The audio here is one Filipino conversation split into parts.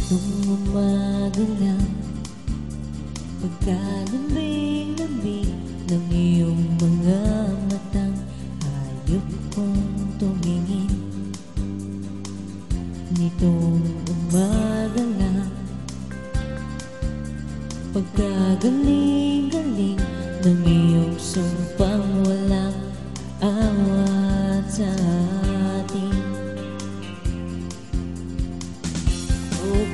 Nung umaga lang, pagkalambing-lambing ng iyong mga matang, hayop kong tumingin. Nitong umaga lang, pagkagaling-galing ng iyong sumpang walang awat sa atin.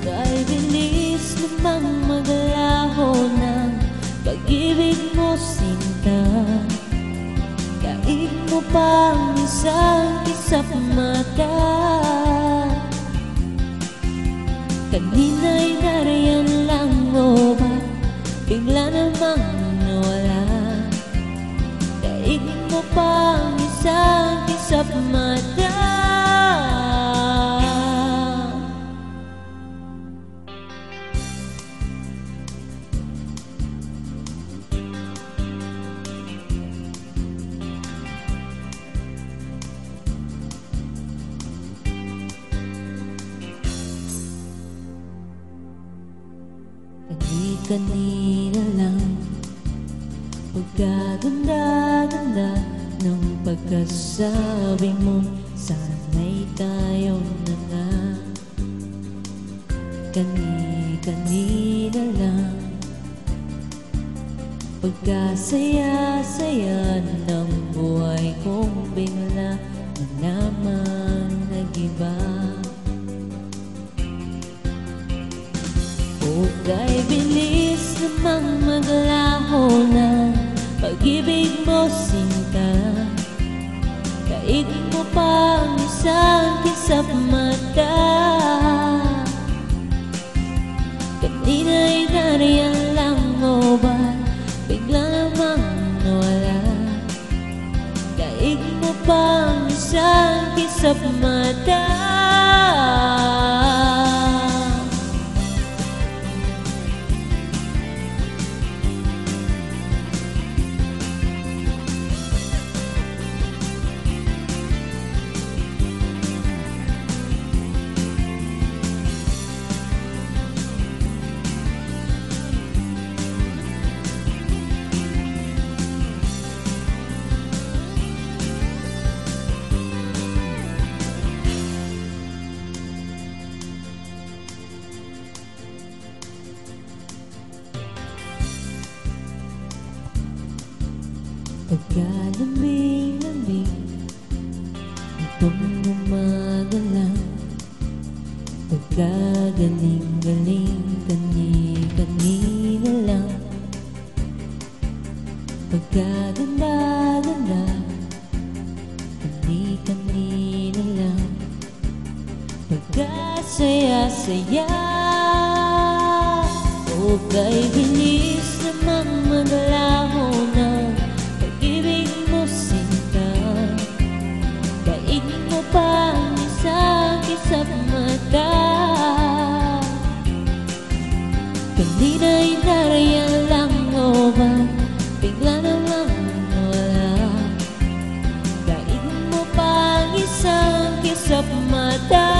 Kay bilis namang maglaho ng pag-ibig mo, sinta. Daig mo pang isang kisap mata. Kanina'y nariyan lang o ba bigla namang nawala? Daig mo pang isang kisap mata. Kanina lang, pagkaganda-ganda ng pagkasabi mo, sana'y tayo na nga. Kanina lang, pagkasaya-saya ng buhay kong bigla na naman nag-iba. Kay bilis namang maglaho na pag-ibig mo, sinta. Daig mo pang isang kisap mata. Kanina'y nariyan lang o ba bigla namang nawala? Daig mo pang isang kisap mata. Pagkalambing-lambing itong umaga lang, pagkagaling-galing kanina lang, pagkaganda-ganda kanina lang, pagkasaya-saya. O kay bilis namang maglaho na pag-ibig mo, sinta. Daig mo pang isang kisap mata. Kanina'y nariyan lang o ba bigla namang nawala? Daig mo pang isang kisap mata.